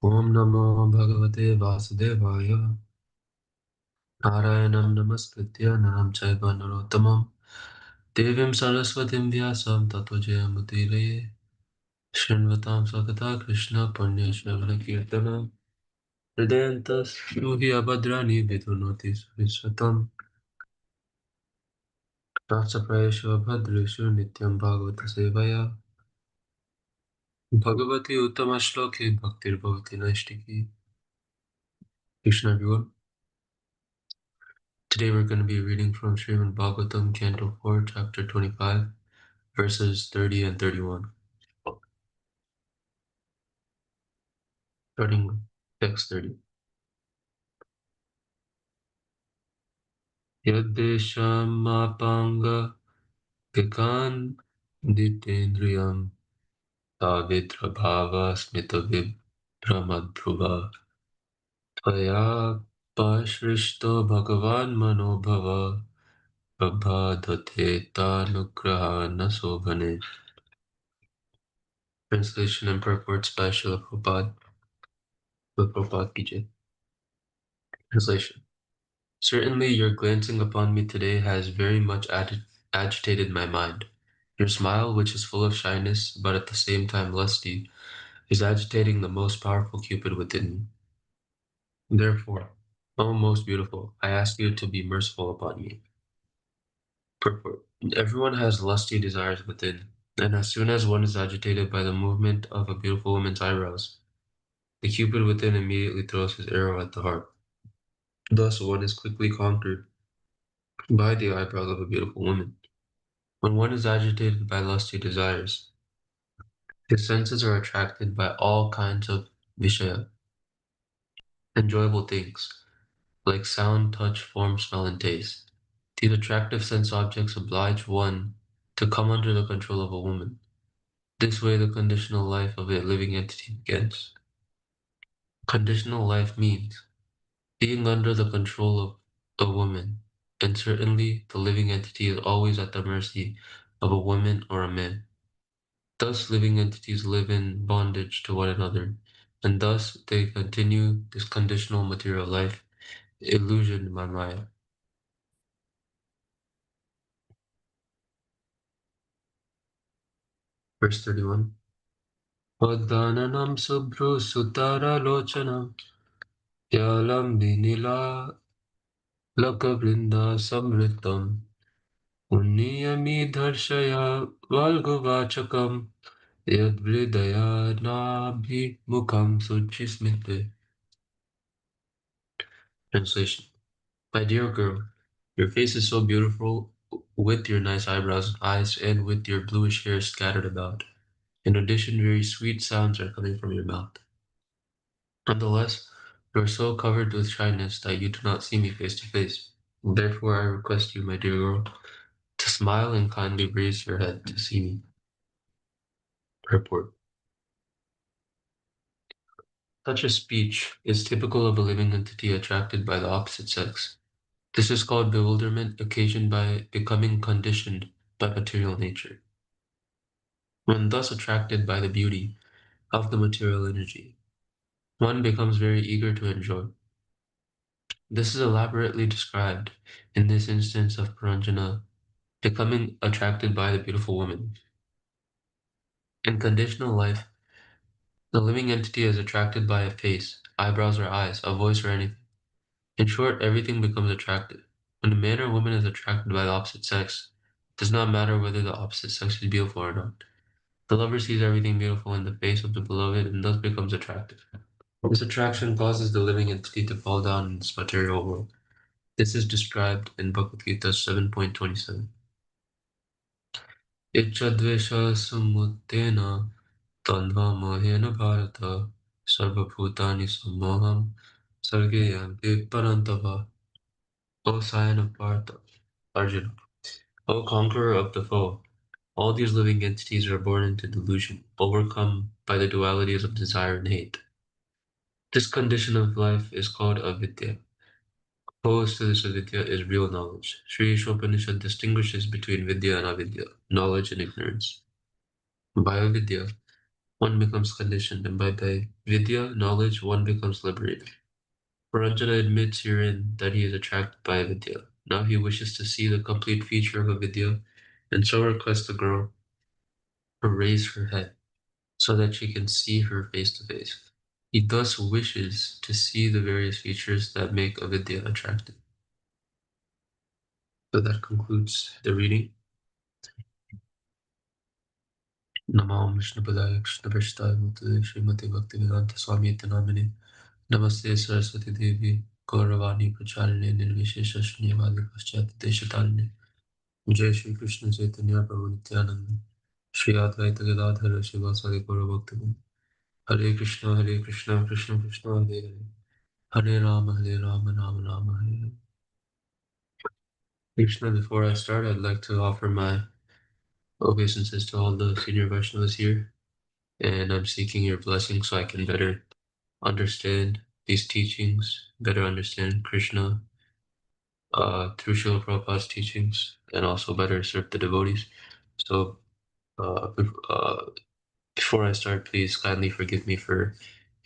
Om Namo Bhagavate Vasudevaya. Narayanam Namaskritya Naram Chaiva Narottamam Devim Saraswatim Vyasam Tato Jayamutire Srinvatam Sakata Krishna Panya Shravana Kirtana Hridayantas Shuhi Abhadrani Vidunoti Surisvatam Ratsaprayeshu Abhadreshu Nityam Bhagavata Sevaya Bhagavati Uttama Shloki Bhaktir Bhavati Naishtiki. Krishna everyone. Today we're going to be reading from Srimad Bhagavatam, Canto 4, Chapter 25, verses 30 and 31. Starting with text 30. Yadeshamapanga Kikan Ditendriyam Tavitra Bhava Smita Vibhramadbhuva Tvaya Pashrishto Bhagavan Manobhava Prabhadate Tanugraha Nasobhane. Translation and purports by Srila Prabhupada. Prabhupada Ki Jai. Translation. Certainly your glancing upon me today has very much agitated my mind. Your smile, which is full of shyness, but at the same time lusty, is agitating the most powerful Cupid within me. Therefore, O most beautiful, I ask you to be merciful upon me. Purport. Everyone has lusty desires within, and as soon as one is agitated by the movement of a beautiful woman's eyebrows, the Cupid within immediately throws his arrow at the heart. Thus one is quickly conquered by the eyebrows of a beautiful woman. When one is agitated by lusty desires, his senses are attracted by all kinds of vishaya, enjoyable things, like sound, touch, form, smell, and taste. These attractive sense objects oblige one to come under the control of a woman. This way the conditional life of a living entity begins. Conditional life means being under the control of a woman, and certainly the living entity is always at the mercy of a woman or a man. Thus living entities live in bondage to one another, and thus they continue this conditional material life, illusion manmaya. Verse 31. Vadananam subhru sutara lochanam Yalam vinila lakavrinda samritam Unniyami dharshaya valguvachakam Yadvridaya nabhi mukham suchismite. Translation. My dear girl, your face is so beautiful with your nice eyebrows and eyes and with your bluish hair scattered about. In addition, very sweet sounds are coming from your mouth. Nonetheless, you are so covered with shyness that you do not see me face to face. Therefore, I request you, my dear girl, to smile and kindly raise your head to see me. Purport. Such a speech is typical of a living entity attracted by the opposite sex. This is called bewilderment occasioned by becoming conditioned by material nature. When thus attracted by the beauty of the material energy, one becomes very eager to enjoy. This is elaborately described in this instance of Paranjana becoming attracted by the beautiful woman. In conditional life, the living entity is attracted by a face, eyebrows or eyes, a voice or anything. In short, everything becomes attractive. When a man or woman is attracted by the opposite sex, it does not matter whether the opposite sex is beautiful or not. The lover sees everything beautiful in the face of the beloved and thus becomes attractive. This attraction causes the living entity to fall down in this material world. This is described in Bhagavad Gita 7.27. Ichadvesha sumuttena tandva mohena bharata sarvabhutani sammoham sargeyanti parantava. O scion of Partha, Arjuna, O conqueror of the foe, all these living entities are born into delusion, overcome by the dualities of desire and hate. This condition of life is called avidya. Opposed to this avidya is real knowledge. Sri Ishopanishad distinguishes between vidya and avidya, knowledge and ignorance. By avidya, one becomes conditioned, and by vidya, knowledge, one becomes liberated. Puranjana admits herein that he is attracted by Vidya. Now he wishes to see the complete feature of Vidya and so requests the girl to raise her head so that she can see her face to face. He thus wishes to see the various features that make Avidya attractive. So that concludes the reading. Namo Vishnu Padaya Krishna Prasthaya Bhutale Srimati Bhaktivedanta Swami Iti Namine Namaste Saraswati Devi Gauravani Pracharine Nirvishesha Shunyavadi Paschati Deshatarine Jai Shri Krishna Chaitanya Prabhu Nityananda Shri Advaita Gadadhara Shivasadi Gaura Bhaktivinoda Hare Krishna Krishna Krishna Hare Hare Hare Rama Rama Hare Hare. Krishna, before I start, I'd like to offer my obeisances to all the senior Vaishnavas here, and I'm seeking your blessing so I can better understand these teachings, better understand Krishna through Srila Prabhupada's teachings, and also better serve the devotees. So, before I start, please kindly forgive me for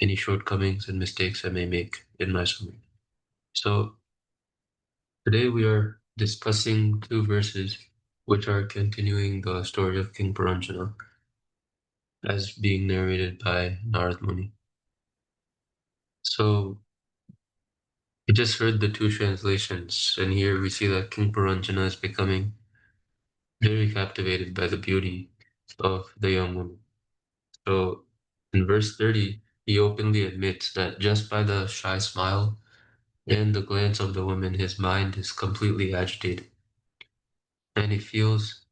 any shortcomings and mistakes I may make in my summary. So, today we are discussing two verses which are continuing the story of King Puranjana as being narrated by Narad Muni. So we just heard the two translations, and here we see that King Puranjana is becoming very captivated by the beauty of the young woman. So in verse 30, he openly admits that just by the shy smile and the glance of the woman, his mind is completely agitated, and he feels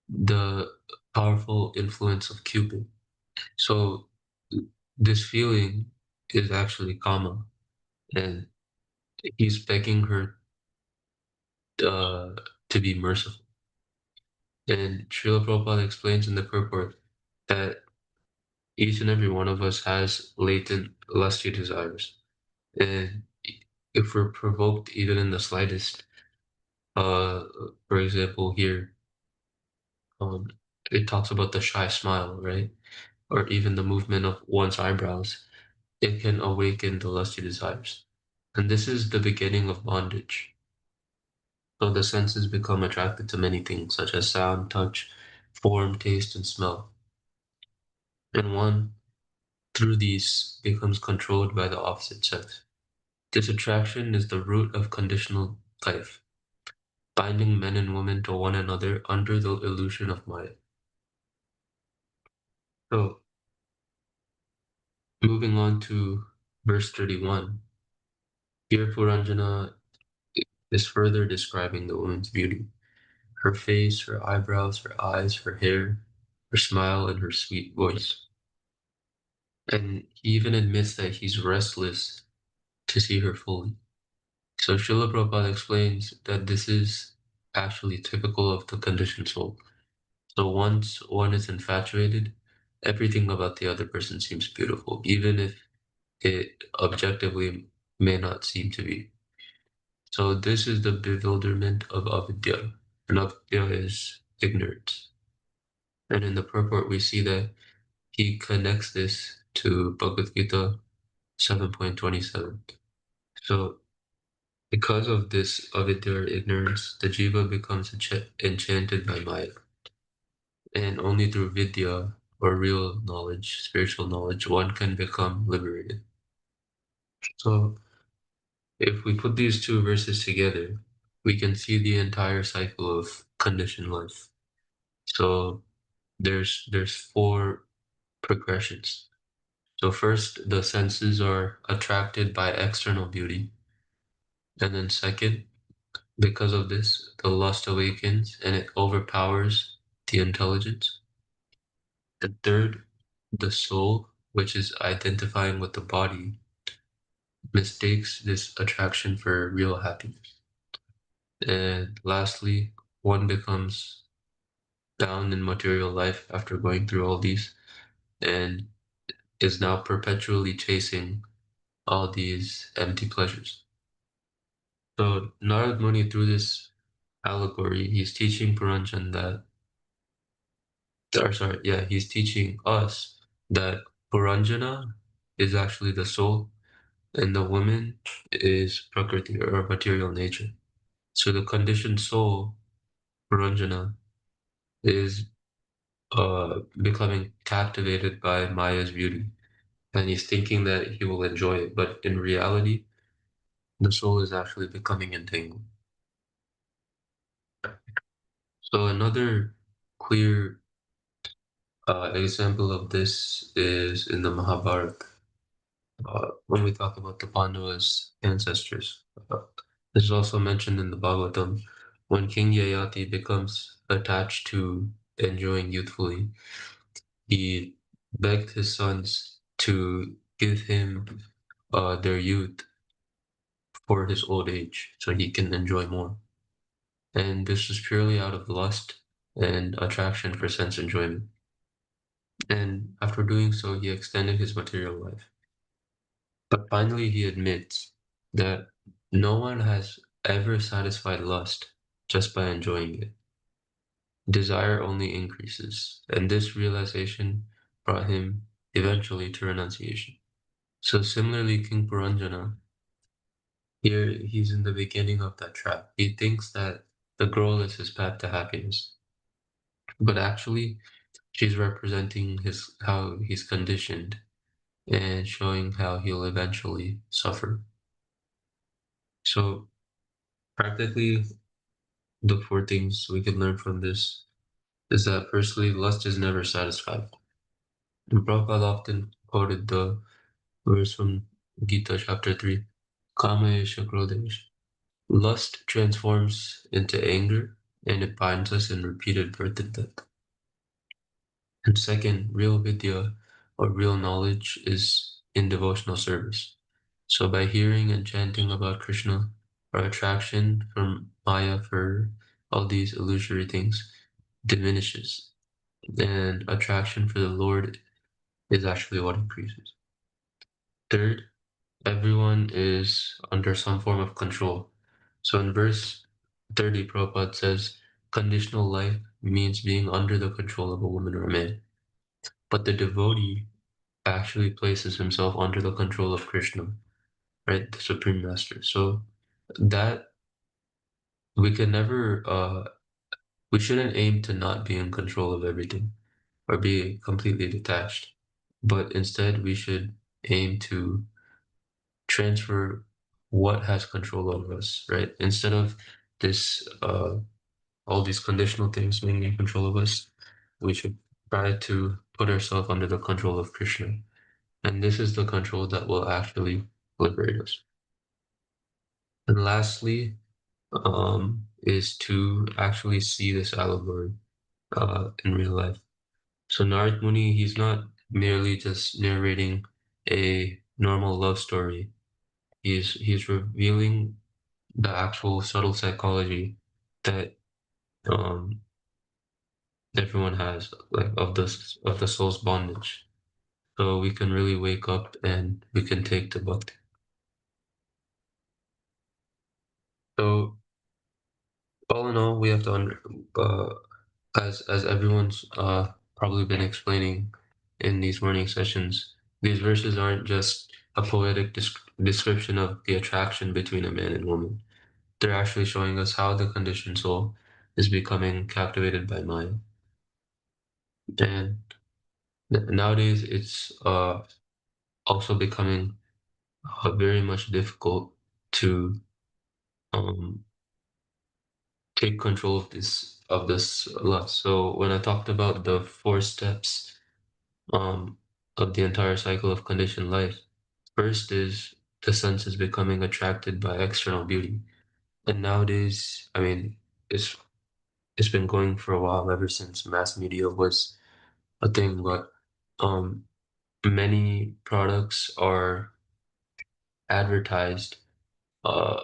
the powerful influence of Cupid. So this feeling is actually Kama, and he's begging her uh, to be merciful. And Srila Prabhupada explains in the purport that each and every one of us has latent lusty desires. And if we're provoked even in the slightest, uh, for example, here, um, it talks about the shy smile, right? Or even the movement of one's eyebrows, it can awaken the lusty desires. And this is the beginning of bondage. So the senses become attracted to many things, such as sound, touch, form, taste, and smell. And one, through these, becomes controlled by the opposite sex. This attraction is the root of conditional life, binding men and women to one another under the illusion of Maya. So, moving on to verse 31, here Puranjana is further describing the woman's beauty. Her face, her eyebrows, her eyes, her hair, her smile, and her sweet voice. And he even admits that he's restless to see her fully. So Srila Prabhupada explains that this is actually typical of the conditioned soul. So once one is infatuated, everything about the other person seems beautiful, even if it objectively may not seem to be. So this is the bewilderment of avidya, and avidya is ignorance. And in the purport, we see that he connects this to Bhagavad Gita 7.27. So because of this avidya or ignorance, the jiva becomes enchanted by Maya. And only through vidya, or real knowledge, spiritual knowledge, one can become liberated. So if we put these two verses together, we can see the entire cycle of conditioned life. So there's four progressions. So first, the senses are attracted by external beauty. And then second, because of this, the lust awakens and it overpowers the intelligence. And third, the soul, which is identifying with the body, mistakes this attraction for real happiness. And lastly, one becomes bound in material life after going through all these and is now perpetually chasing all these empty pleasures. So Narad Muni, through this allegory, he's teaching Puranjan that, or sorry, yeah, he's teaching us that Puranjana is actually the soul, and the woman is Prakriti or material nature. So the conditioned soul, Puranjana, is becoming captivated by Maya's beauty, and he's thinking that he will enjoy it, but in reality, the soul is actually becoming entangled. So another clear example of this is in the Mahabharata. When we talk about the Pandavas' ancestors. This is also mentioned in the Bhagavatam. When King Yayati becomes attached to enjoying youthfully, he begged his sons to give him their youth for his old age so he can enjoy more. And this was purely out of lust and attraction for sense enjoyment. And after doing so, he extended his material life. But finally, he admits that no one has ever satisfied lust just by enjoying it. Desire only increases, and this realization brought him eventually to renunciation. So similarly, King Puranjana, here he's in the beginning of that trap. He thinks that the girl is his path to happiness, but actually she's representing his how he's conditioned and showing how he'll eventually suffer. So practically the four things we can learn from this is that firstly, lust is never satisfied. And Prabhupada often quoted the verse from Gita chapter 3, Kama esha krodha esha. Lust transforms into anger and it binds us in repeated birth and death. And second, real vidya or real knowledge is in devotional service. So by hearing and chanting about Krishna, our attraction from Maya for all these illusory things diminishes, and attraction for the Lord is actually what increases. Third, everyone is under some form of control. So in verse 30, Prabhupada says, conditional life means being under the control of a woman or a man. But the devotee actually places himself under the control of Krishna, right? The Supreme Master. So that we can never, we shouldn't aim to not be in control of everything or be completely detached, but instead we should aim to transfer what has control over us, right? Instead of this, all these conditional things being in control of us, we should try to put ourselves under the control of Krishna. And this is the control that will actually liberate us. And lastly, is to actually see this allegory in real life. So Narad Muni, he's not merely just narrating a normal love story. He's revealing the actual subtle psychology that um, everyone has, like of the soul's bondage. So we can really wake up and we can take to bhakti. So all in all, we have to as everyone's probably been explaining in these morning sessions, these verses aren't just a poetic description of the attraction between a man and woman. They're actually showing us how the conditioned soul is becoming captivated by Maya. And nowadays, it's also becoming very much difficult to um, take control of this lust. So when I talked about the four steps um, of the entire cycle of conditioned life, first is the senses becoming attracted by external beauty. And nowadays, I mean, it's it's been going for a while ever since mass media was a thing, but um, many products are advertised uh,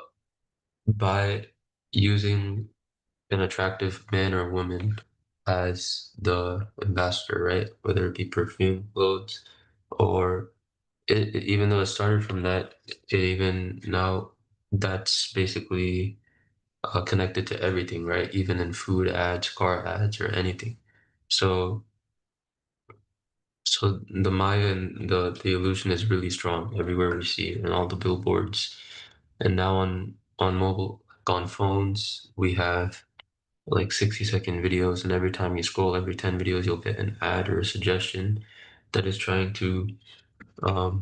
by using an attractive man or woman as the ambassador, right? Whether it be perfume, clothes, or even though it started from that, it even now that's basically connected to everything, right? Even in food ads, car ads, or anything. So So the Maya and the illusion is really strong everywhere we see it, and all the billboards. And now on mobile, like on phones, we have like 60-second videos, and every time you scroll, every 10 videos, you'll get an ad or a suggestion that is trying to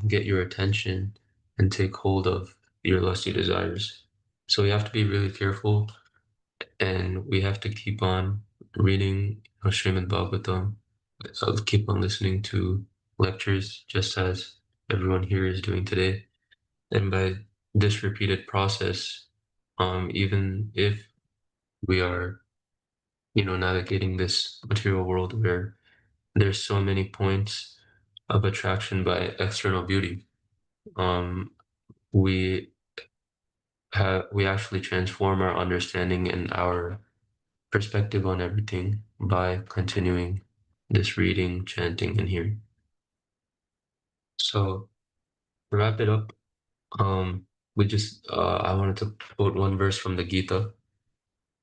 get your attention and take hold of your lusty desires. So we have to be really careful, and we have to keep on reading Srimad Bhagavatam. So keep on listening to lectures, just as everyone here is doing today. And by this repeated process, even if we are, navigating this material world where there's so many points of attraction by external beauty, um, we we actually transform our understanding and our perspective on everything by continuing this reading, chanting, and hearing. So to wrap it up, we just I wanted to quote one verse from the Gita,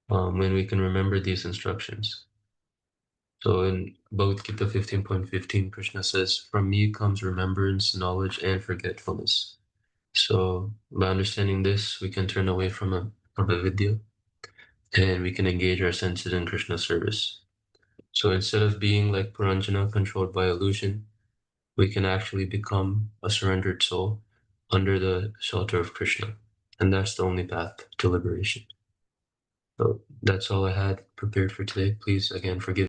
when we can remember these instructions. So in Bhagavad Gita 15.15, Krishna says, "From me comes remembrance, knowledge, and forgetfulness." So by understanding this, we can turn away from avidya, and we can engage our senses in Krishna's service. So instead of being like Puranjana, controlled by illusion, we can actually become a surrendered soul under the shelter of Krishna. And that's the only path to liberation. So that's all I had prepared for today. Please, again, forgive